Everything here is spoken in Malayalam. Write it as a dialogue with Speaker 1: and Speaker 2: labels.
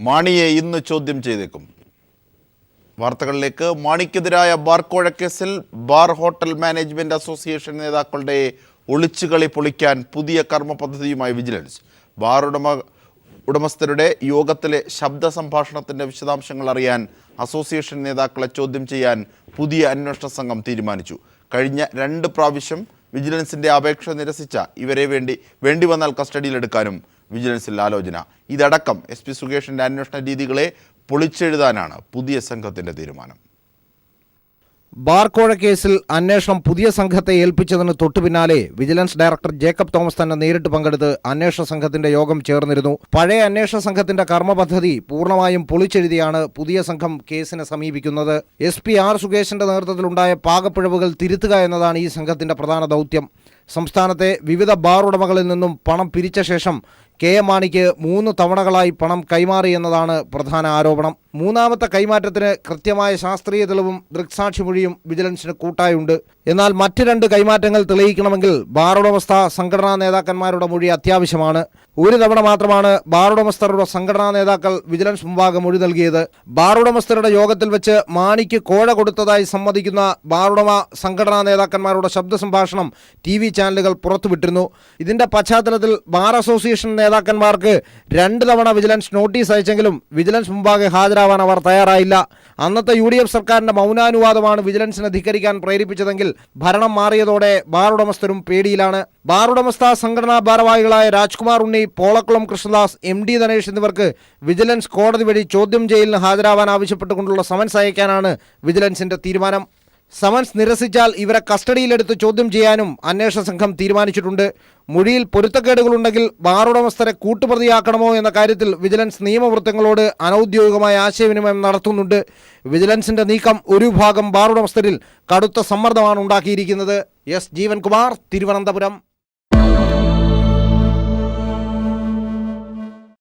Speaker 1: മാണിയെ ഇന്ന് ചോദ്യം ചെയ്തേക്കും. വാർത്തകളിലേക്ക്. മാണിക്കെതിരായ ബാർ കോഴക്കേസിൽ ബാർ ഹോട്ടൽ മാനേജ്മെന്റ് അസോസിയേഷൻ നേതാക്കളുടെ ഒളിച്ചുകളി പൊളിക്കാൻ പുതിയ കർമ്മ പദ്ധതിയുമായി വിജിലൻസ്. ബാർ ഉടമസ്ഥരുടെ യോഗത്തിലെ ശബ്ദ സംഭാഷണത്തിൻ്റെ വിശദാംശങ്ങൾ അറിയാൻ അസോസിയേഷൻ നേതാക്കളെ ചോദ്യം ചെയ്യാൻ പുതിയ അന്വേഷണ സംഘം തീരുമാനിച്ചു. കഴിഞ്ഞ 2 പ്രാവശ്യം വിജിലൻസിൻ്റെ അപേക്ഷ നിരസിച്ച ഇവരെ വേണ്ടി വന്നാൽ കസ്റ്റഡിയിലെടുക്കാനും വിജിലൻസിൽ ആലോചന. ഇതടക്കം SP സുകേഷിൻ്റെ അന്വേഷണ രീതികളെ പൊളിച്ചെഴുതാനാണ് പുതിയ സംഘത്തിൻ്റെ തീരുമാനം.
Speaker 2: ബാർ കോഴ കേസിൽ അന്വേഷണം പുതിയ സംഘത്തെ ഏൽപ്പിച്ചതിന് തൊട്ടുപിന്നാലെ വിജിലൻസ് ഡയറക്ടർ ജേക്കബ് തോമസ് തന്നെ നേരിട്ട് പങ്കെടുത്ത് അന്വേഷണ സംഘത്തിന്റെ യോഗം ചേർന്നിരുന്നു. പഴയ അന്വേഷണ സംഘത്തിന്റെ കർമ്മപദ്ധതി പൂർണ്ണമായും പൊളിച്ചെഴുതിയാണ് പുതിയ സംഘം കേസിനെ സമീപിക്കുന്നത്. SP R സുകേഷിന്റെ നേതൃത്വത്തിലുണ്ടായ പാകപ്പിഴവുകൾ തിരുത്തുക എന്നതാണ് ഈ സംഘത്തിന്റെ പ്രധാന ദൗത്യം. സംസ്ഥാനത്തെ വിവിധ ബാർ ഉടമകളിൽ നിന്നും പണം പിരിച്ച ശേഷം KM മാണിക്ക് 3 തവണകളായി പണം കൈമാറി എന്നതാണ് പ്രധാന ആരോപണം. മൂന്നാമത്തെ കൈമാറ്റത്തിന് കൃത്യമായ ശാസ്ത്രീയ തെളിവും ദൃക്സാക്ഷിമൊഴിയും വിജിലൻസിന് കൂട്ടായുണ്ട്. എന്നാൽ മറ്റ് 2 കൈമാറ്റങ്ങൾ തെളിയിക്കണമെങ്കിൽ ബാർ ഉടമസ്ഥ സംഘടനാ നേതാക്കന്മാരുടെ മൊഴി അത്യാവശ്യമാണ്. ഒരു തവണ മാത്രമാണ് ബാർ ഉടമസ്ഥരുടെ സംഘടനാ നേതാക്കൾ വിജിലൻസ് മുമ്പാകെ മൊഴി നൽകിയത്. ബാർ ഉടമസ്ഥരുടെ യോഗത്തിൽ വെച്ച് മാണിക്ക് കോഴ കൊടുത്തതായി സമ്മതിക്കുന്ന ബാർ ഉടമ സംഘടനാ നേതാക്കന്മാരുടെ ശബ്ദ സംഭാഷണം TV ചാനലുകൾ പുറത്തുവിട്ടിരുന്നു. ഇതിന്റെ പശ്ചാത്തലത്തിൽ ബാർ അസോസിയേഷൻ നേതാക്കന്മാർക്ക് 2 തവണ വിജിലൻസ് നോട്ടീസ് അയച്ചെങ്കിലും വിജിലൻസ് മുമ്പാകെ ഹാജരാവാൻ അവർ തയ്യാറായില്ല. അന്നത്തെ UDF സർക്കാരിന്റെ മൗനാനുവാദമാണ് വിജിലൻസിനെ ധിക്കരിക്കാൻ പ്രേരിപ്പിച്ചതെങ്കിൽ ഭരണം മാറിയതോടെ ബാർ ഉടമസ്ഥരും പേടിയിലാണ്. ബാർ ഉടമസ്ഥ സംഘടനാ ഭാരവാഹികളായ രാജ്കുമാർ ഉണ്ണി, പോളക്കുളം കൃഷ്ണദാസ്, MD ധനേഷ് എന്നിവർക്ക് വിജിലൻസ് കോടതി വഴി ചോദ്യം ചെയ്യലിന് ഹാജരാവാൻ ആവശ്യപ്പെട്ടുകൊണ്ടുള്ള സമൻസ് അയക്കാനാണ് വിജിലൻസിന്റെ തീരുമാനം. സമൻസ് നിരസിച്ചാൽ ഇവരെ കസ്റ്റഡിയിലെടുത്ത് ചോദ്യം ചെയ്യാനും അന്വേഷണ സംഘം തീരുമാനിച്ചിട്ടുണ്ട്. മൊഴിയിൽ പൊരുത്തക്കേടുകളുണ്ടെങ്കിൽ ബാർ ഉടമസ്ഥരെ കൂട്ടുപ്രതിയാക്കണമോ എന്ന കാര്യത്തിൽ വിജിലൻസ് നിയമവൃത്തങ്ങളോട് അനൌദ്യോഗികമായ ആശയവിനിമയം നടത്തുന്നുണ്ട്. വിജിലൻസിന്റെ നീക്കം ഒരു വിഭാഗം ബാർ ഉടമസ്ഥരിൽ കടുത്ത സമ്മർദ്ദമാണ് ഉണ്ടാക്കിയിരിക്കുന്നത്. S ജീവൻകുമാർ, തിരുവനന്തപുരം.